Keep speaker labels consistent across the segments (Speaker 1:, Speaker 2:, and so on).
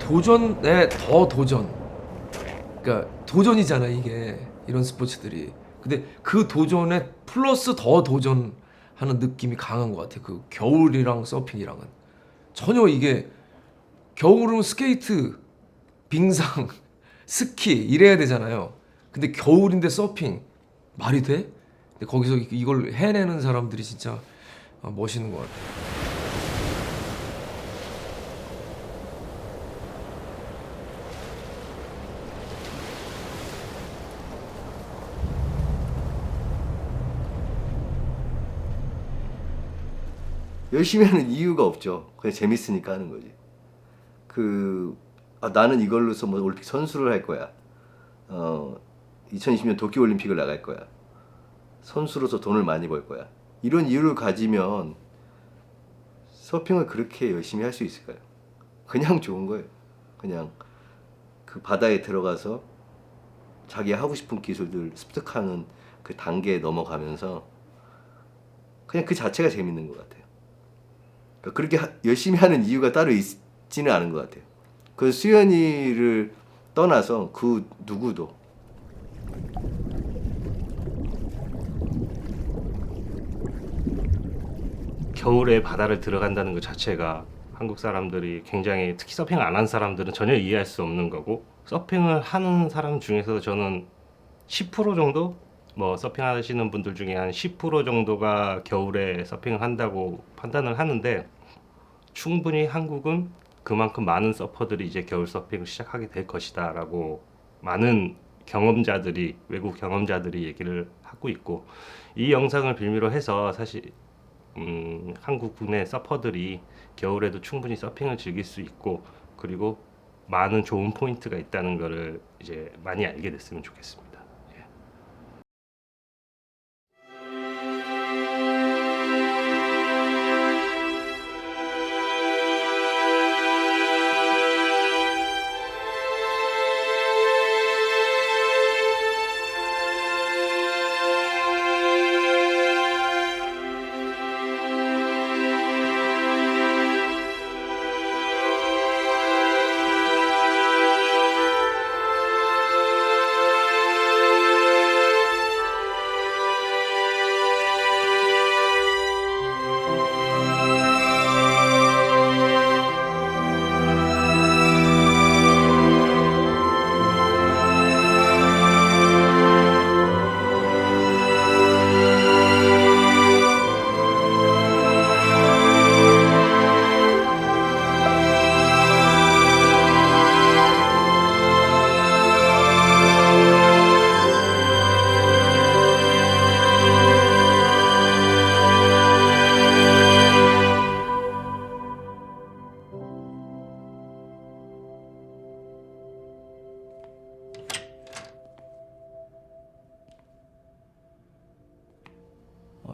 Speaker 1: 도전에 더 도전. 그러니까 도전이잖아 이게 이런 스포츠들이. 근데 그 도전에 플러스 더 도전하는 느낌이 강한 것 같아. 그 겨울이랑 서핑이랑은 전혀 이게 겨울은 스케이트, 빙상, 스키 이래야 되잖아요. 근데 겨울인데 서핑 말이 돼? 근데 거기서 이걸 해내는 사람들이 진짜 멋있는 것 같아.
Speaker 2: 열심히 하는 이유가 없죠. 그냥 재밌으니까 하는 거지. 나는 이걸로서 뭐 올림픽 선수를 할 거야. 2020년 도쿄올림픽을 나갈 거야. 선수로서 돈을 많이 벌 거야. 이런 이유를 가지면 서핑을 그렇게 열심히 할 수 있을까요? 그냥 좋은 거예요. 그냥 그 바다에 들어가서 자기 하고 싶은 기술들 습득하는 그 단계에 넘어가면서 그냥 그 자체가 재밌는 것 같아요. 그러니까 그렇게 열심히 하는 이유가 따로 있지는 않은 것 같아요. 그 수연이를 떠나서 그 누구도
Speaker 3: 겨울에 바다를 들어간다는 것 자체가 한국 사람들이 굉장히, 특히 서핑을 안 한 사람들은 전혀 이해할 수 없는 거고, 서핑을 하는 사람 중에서 저는 10% 정도? 뭐 서핑하시는 분들 중에 한 10% 정도가 겨울에 서핑을 한다고 판단을 하는데, 충분히 한국은 그만큼 많은 서퍼들이 이제 겨울 서핑을 시작하게 될 것이다 라고 많은 경험자들이, 외국 경험자들이 얘기를 하고 있고, 이 영상을 빌미로 해서 사실 한국 국내 서퍼들이 겨울에도 충분히 서핑을 즐길 수 있고, 그리고 많은 좋은 포인트가 있다는 거를 이제 많이 알게 됐으면 좋겠습니다. 예.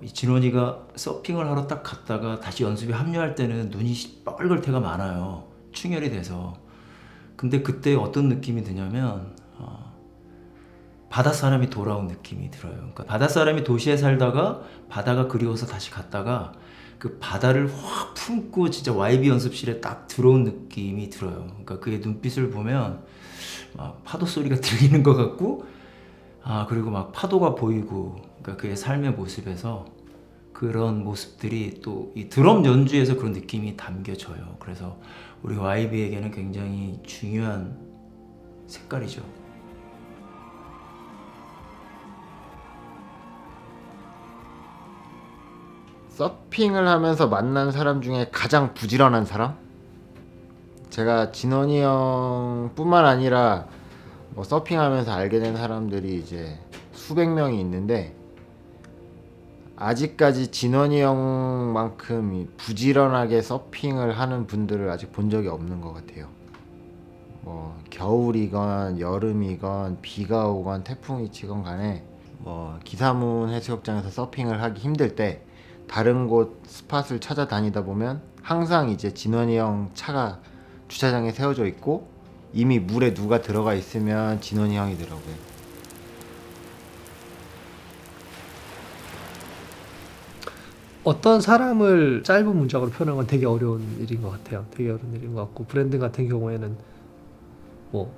Speaker 4: 이 진원이가 서핑을 하러 딱 갔다가 다시 연습에 합류할 때는 눈이 뻘걸 때가 많아요. 충혈이 돼서. 근데 그때 어떤 느낌이 드냐면 바다 사람이 돌아온 느낌이 들어요. 그러니까 바다 사람이 도시에 살다가 바다가 그리워서 다시 갔다가 그 바다를 확 품고 진짜 YB 연습실에 딱 들어온 느낌이 들어요. 그러니까 그의 눈빛을 보면 막 파도 소리가 들리는 것 같고, 그리고 막 파도가 보이고, 그러니까 그의 삶의 모습에서 그런 모습들이 또 이 드럼 연주에서 그런 느낌이 담겨져요. 그래서 우리 YB에게는 굉장히 중요한 색깔이죠.
Speaker 5: 서핑을 하면서 만난 사람 중에 가장 부지런한 사람? 제가 진원이 형뿐만 아니라 뭐 서핑하면서 알게 된 사람들이 이제 수백 명이 있는데, 아직까지 진원이 형만큼 부지런하게 서핑을 하는 분들을 아직 본 적이 없는 것 같아요. 뭐 겨울이건 여름이건 비가 오건 태풍이 치건 간에 뭐 기사문 해수욕장에서 서핑을 하기 힘들 때 다른 곳 스팟을 찾아다니다 보면 항상 이제 진원이 형 차가 주차장에 세워져 있고, 이미 물에 누가 들어가 있으면 진원이 형이더라고요.
Speaker 6: 어떤 사람을 짧은 문장으로 표현하는 건 되게 어려운 일인 것 같아요. 되게 어려운 일인 것 같고, 브랜든 같은 경우에는 뭐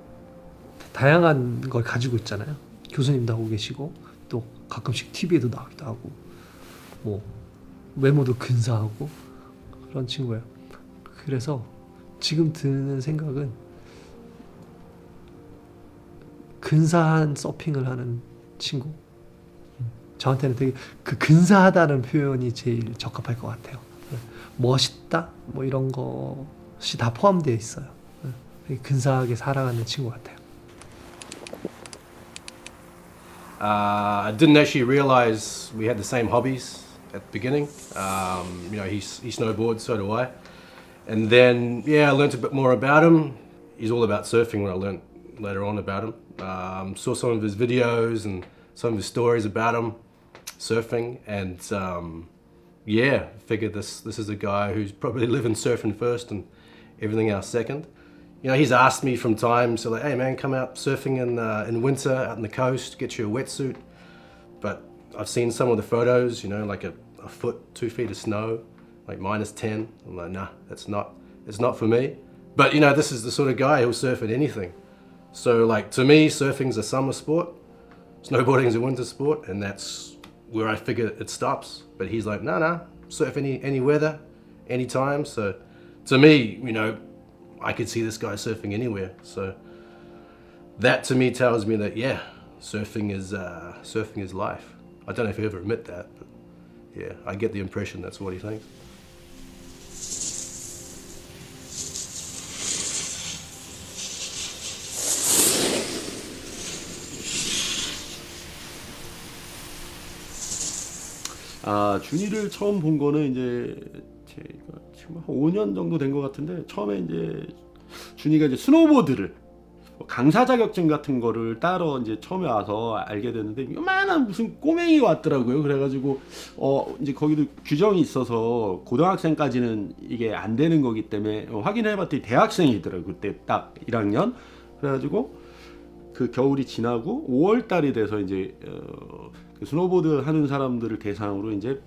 Speaker 6: 다양한 걸 가지고 있잖아요. 교수님도 하고 계시고 또 가끔씩 TV에도 나오기도 하고 뭐 외모도 근사하고 그런 친구예요. 그래서 지금 드는 생각은 근사한 서핑을 하는 친구. 저한테는 되게 그 근사하다는 표현이 제일 적합할 것 같아요. 멋있다 뭐 이런 것이 다 포함되어 있어요. 되게 근사하게 살아가는 친구 같아요.
Speaker 7: I didn't actually realize we had the same hobbies at the beginning. He snowboards, so do I. And then, I learnt a bit more about him. He's all about surfing when I learnt later on about him. Saw some of his videos and some of his stories about him surfing, and figured this is a guy who's probably living surfing first and everything else second. He's asked me from time, so like, hey man, come out surfing in winter out on the coast, get you a wetsuit. But I've seen some of the photos, like a foot, 2 feet of snow, like -10. I'm like, nah, it's not for me. But this is the sort of guy who'll surf at anything. So like to me, surfing's a summer sport, snowboarding's a winter sport, and that's where I figure it stops. But he's like, nah, surf any weather, anytime. So to me, I could see this guy surfing anywhere. So that to me tells me that surfing is life. I don't know if he'll ever admit that, but I get the impression that's what he thinks.
Speaker 8: 준이를 처음 본 거는 이제 제가 지금 한 5년 정도 된 것 같은데, 처음에 이제 준이가 이제 스노보드를 강사 자격증 같은 거를 따러 이제 처음에 와서 알게 됐는데, 요만한 무슨 꼬맹이가 왔더라고요. 그래가지고 이제 거기도 규정이 있어서 고등학생까지는 이게 안 되는 거기 때문에 확인해봤더니 대학생이더라고요. 그때 딱 1학년. 그래가지고 그 겨울이 지나고 5월 달이 돼서 이제 그 스노보드 하는 사람들을 대상으로 이제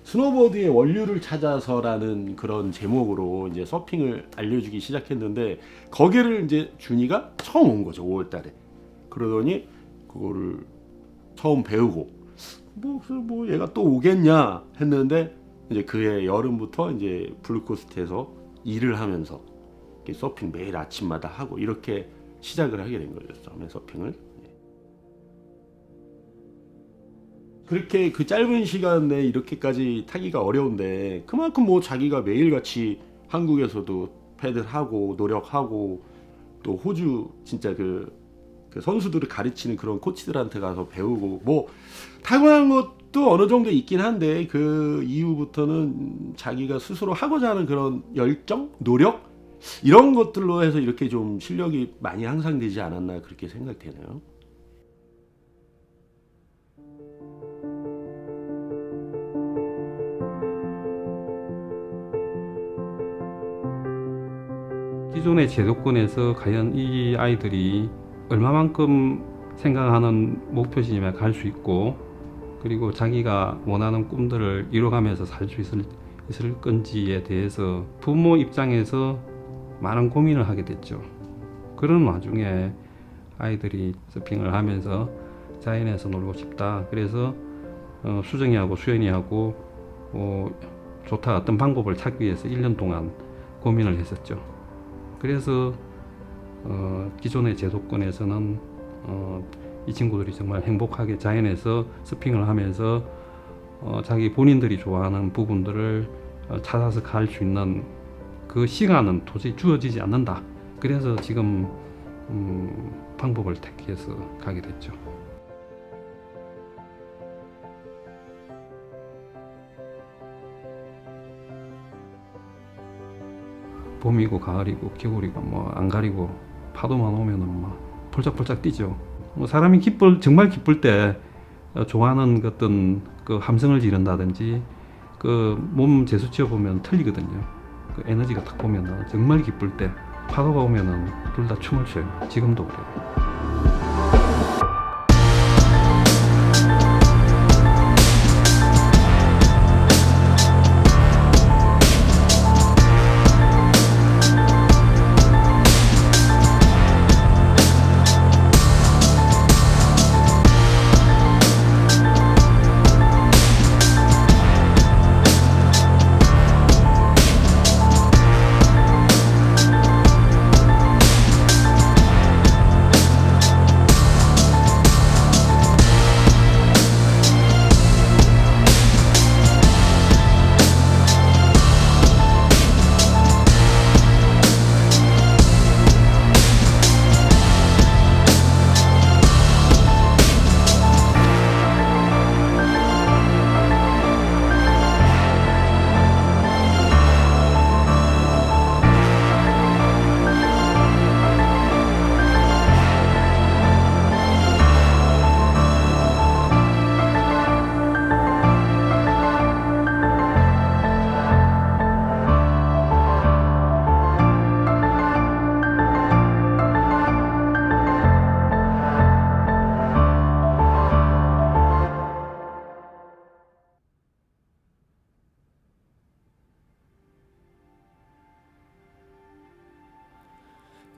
Speaker 8: 스노보드의 원류를 찾아서라는 그런 제목으로 이제 서핑을 알려주기 시작했는데, 거기를 이제 준이가 처음 온 거죠. 5월 달에. 그러더니 그거를 처음 배우고 뭐 얘가 또 오겠냐 했는데, 이제 그해 여름부터 이제 블루코스트에서 일을 하면서 서핑 매일 아침마다 하고 이렇게 시작을 하게 된 거죠. 처음에 서핑을. 그렇게 그 짧은 시간 내에 이렇게까지 타기가 어려운데, 그만큼 뭐 자기가 매일같이 한국에서도 패들하고 노력하고, 또 호주 진짜 그 선수들을 가르치는 그런 코치들한테 가서 배우고, 뭐 타고난 것도 어느 정도 있긴 한데, 그 이후부터는 자기가 스스로 하고자 하는 그런 열정, 노력, 이런 것들로 해서 이렇게 좀 실력이 많이 향상되지 않았나, 그렇게 생각되네요.
Speaker 9: 기존의 제도권에서 과연 이 아이들이 얼마만큼 생각하는 목표지점에 갈 수 있고, 그리고 자기가 원하는 꿈들을 이뤄가면서 살 수 있을 건지에 대해서 부모 입장에서 많은 고민을 하게 됐죠. 그런 와중에 아이들이 서핑을 하면서 자연에서 놀고 싶다, 그래서 수정이하고 수연이하고 좋다, 어떤 방법을 찾기 위해서 1년 동안 고민을 했었죠. 그래서 기존의 제도권에서는 이 친구들이 정말 행복하게 자연에서 서핑을 하면서 자기 본인들이 좋아하는 부분들을 찾아서 갈 수 있는 그 시간은 도저히 주어지지 않는다. 그래서 지금 방법을 택해서 가게 됐죠. 봄이고 가을이고 겨울이고 뭐 안 가리고 파도만 오면은 막 폴짝폴짝 뛰죠. 사람이 정말 기쁠 때 좋아하는 어떤 그 함성을 지른다든지 그 몸 제수치어 보면 틀리거든요. 그 에너지가 딱 보면은 정말 기쁠 때 파도가 오면은 둘 다 춤을 춰요. 지금도 그래요.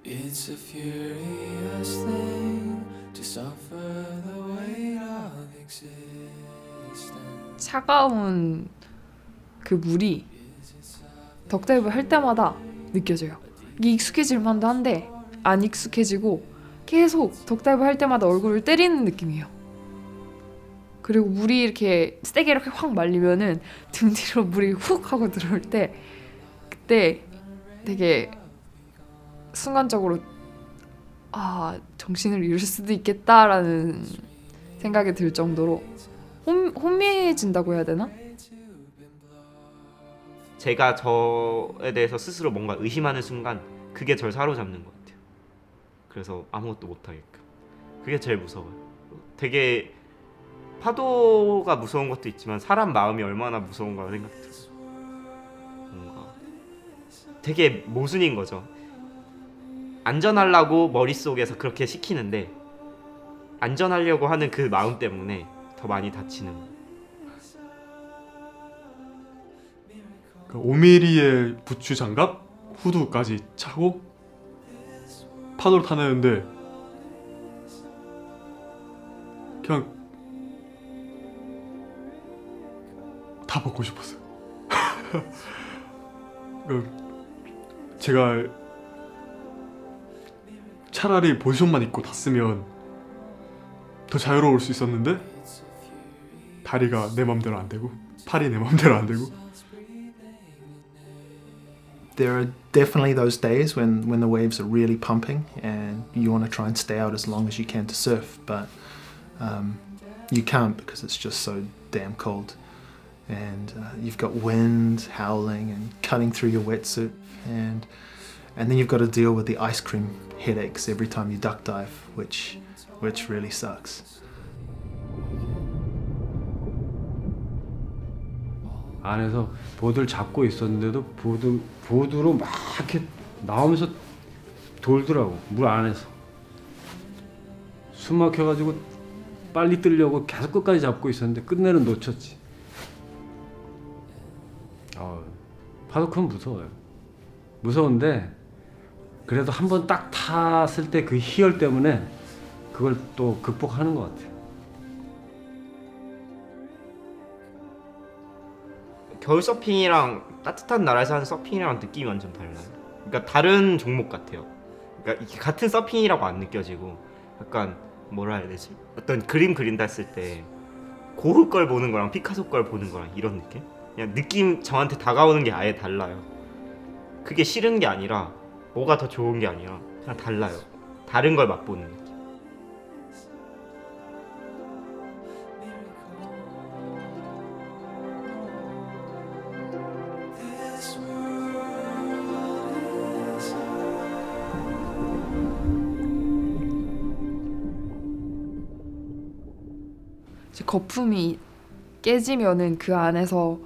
Speaker 10: It's a furious thing to suffer the weight of existence.
Speaker 11: 차가운 그 물이 덕다이브 할 때마다 느껴져요. 이게 익숙해질 만도 한데 안 익숙해지고 계속 덕다이브 할 때마다 얼굴을 때리는 느낌이에요. 그리고 물이 이렇게 세게 이렇게 확 말리면은 등 뒤로 물이 훅 하고 들어올 때 그때 되게 순간적으로 정신을 잃을 수도 있겠다라는 생각이 들 정도로 혼미해진다고 해야 되나?
Speaker 12: 제가 저에 대해서 스스로 뭔가 의심하는 순간 그게 절 사로잡는 것 같아요. 그래서 아무것도 못하게끔. 그게 제일 무서워요. 되게 파도가 무서운 것도 있지만 사람 마음이 얼마나 무서운가 생각이 들어요. 뭔가 되게 모순인 거죠. 안전하려고 머릿속에서 그렇게 시키는데 안전하려고 하는 그 마음 때문에 더 많이 다치는.
Speaker 13: 5mm의 부츠 장갑, 후드까지 차고 파도를 타내는데 그냥 다 벗고 싶었어요. 제가 차라리 보디션만 입고 탔으면 더 자유로울 수 있었는데 다리가 내 맘대로 안 되고 팔이 내 맘대로 안 되고.
Speaker 14: There are definitely those days when the waves are really pumping and you want to try and stay out as long as you can to surf, but you can't because it's just so damn cold. And you've got wind howling and cutting through your wetsuit, and then you've got to deal with the ice cream headaches every time you duck dive, which really sucks.
Speaker 9: 안에서 보드를 잡고 있었는데도 보드로 막 이렇게 나오면서 돌더라고. 물 안에서 숨 막혀가지고 빨리 뜨려고 계속 끝까지 잡고 있었는데 끝내는 놓쳤지. 파도 크면 무서워요. 무서운데 그래도 한번 딱 탔을 때 그 희열 때문에 그걸 또 극복하는 것 같아요.
Speaker 12: 겨울 서핑이랑 따뜻한 나라에서 하는 서핑이랑 느낌이 완전 달라요. 그러니까 다른 종목 같아요. 그러니까 이게 같은 서핑이라고 안 느껴지고 약간 뭐라 해야 되지? 어떤 그림 그린다 했을 때 고흐 걸 보는 거랑 피카소 걸 보는 거랑 이런 느낌? 그냥 느낌 저한테 다가오는 게 아예 달라요. 그게 싫은 게 아니라 뭐가 더 좋은 게 아니라 그냥 달라요. 다른 걸 맛보는 느낌.
Speaker 11: 거품이 깨지면은 그 안에서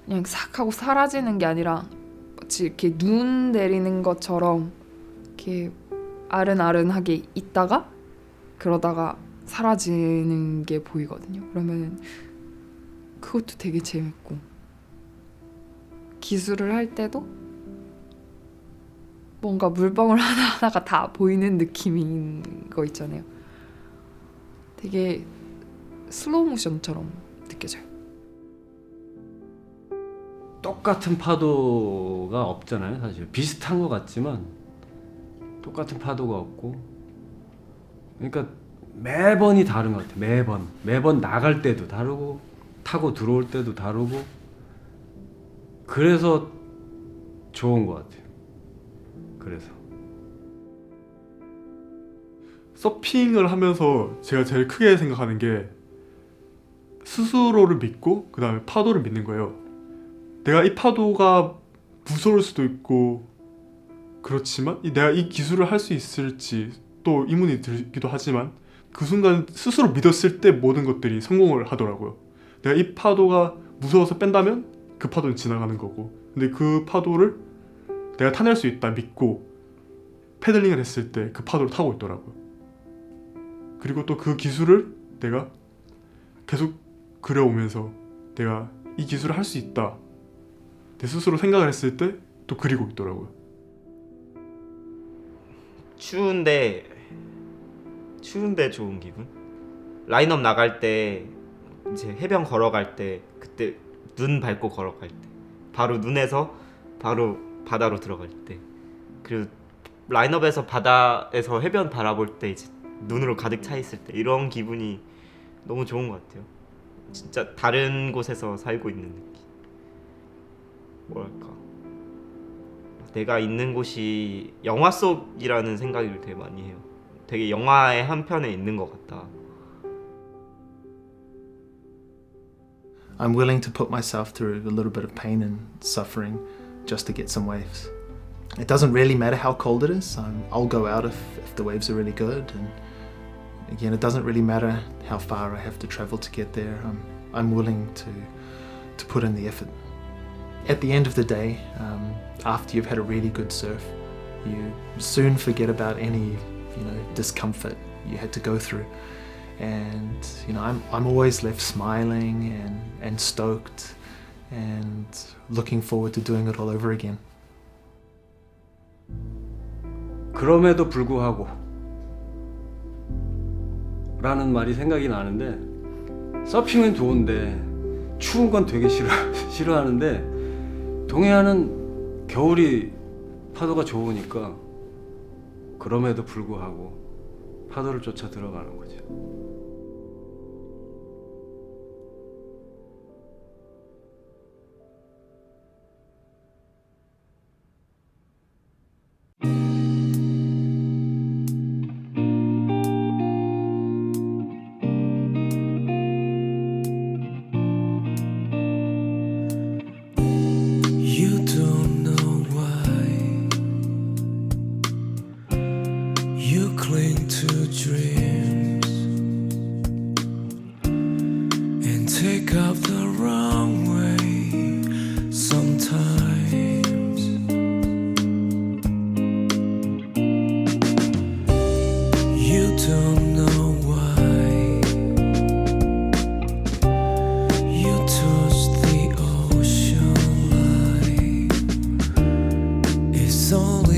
Speaker 11: 그냥 싹 하고 사라지는 게 아니라 마치 이렇게 눈 내리는 것처럼 이렇게 아른아른하게 있다가 그러다가 사라지는 게 보이거든요. 그러면 그것도 되게 재밌고 기술을 할 때도 뭔가 물방울 하나하나가 다 보이는 느낌인 거 있잖아요. 되게 슬로우 모션처럼 느껴져요.
Speaker 9: 똑같은 파도가 없잖아요. 사실 비슷한 것 같지만 똑같은 파도가 없고, 그러니까 매번이 다른 것 같아요. 매번 나갈 때도 다르고 타고 들어올 때도 다르고, 그래서 좋은 것 같아요. 그래서
Speaker 13: 서핑을 하면서 제가 제일 크게 생각하는 게 스스로를 믿고 그 다음에 파도를 믿는 거예요. 내가 이 파도가 무서울 수도 있고 그렇지만 내가 이 기술을 할 수 있을지 또 의문이 들기도 하지만 그 순간 스스로 믿었을 때 모든 것들이 성공을 하더라고요. 내가 이 파도가 무서워서 뺀다면 그 파도는 지나가는 거고, 근데 그 파도를 내가 타낼 수 있다 믿고 패들링을 했을 때 그 파도를 타고 있더라고요. 그리고 또 그 기술을 내가 계속 그려오면서 내가 이 기술을 할 수 있다 내 스스로 생각을 했을 때 또 그리고 있더라고요.
Speaker 12: 추운데 좋은 기분. 라인업 나갈 때 이제 해변 걸어갈 때 그때 눈 밟고 걸어갈 때 바로 눈에서 바로 바다로 들어갈 때 그리고 라인업에서 바다에서 해변 바라볼 때 이제 눈으로 가득 차 있을 때 이런 기분이 너무 좋은 것 같아요. 진짜 다른 곳에서 살고 있는 느낌. 뭐랄까 내가 있는 곳이 영화 속이라는 생각을 되게 많이 해요. 되게 영화의 한 편에 있는 것 같다.
Speaker 14: I'm willing to put myself through a little bit of pain and suffering just to get some waves. It doesn't really matter how cold it is. I'll go out if the waves are really good. And again, it doesn't really matter how far I have to travel to get there. I'm willing to put in the effort. At the end of the day, after you've had a really good surf, you soon forget about any discomfort you had to go through. And I'm always left smiling and stoked and looking forward to doing it all over again.
Speaker 9: 그럼에도 불구하고 라는 말이 생각이 나는데 서핑은 좋은데 추운 건 되게 싫어하는데 동해안은 겨울이 파도가 좋으니까 그럼에도 불구하고 파도를 쫓아 들어가는 거죠.
Speaker 10: You don't know why you cling to dreams and take up the wrong way sometimes. You don't know why you touch the ocean line. It's only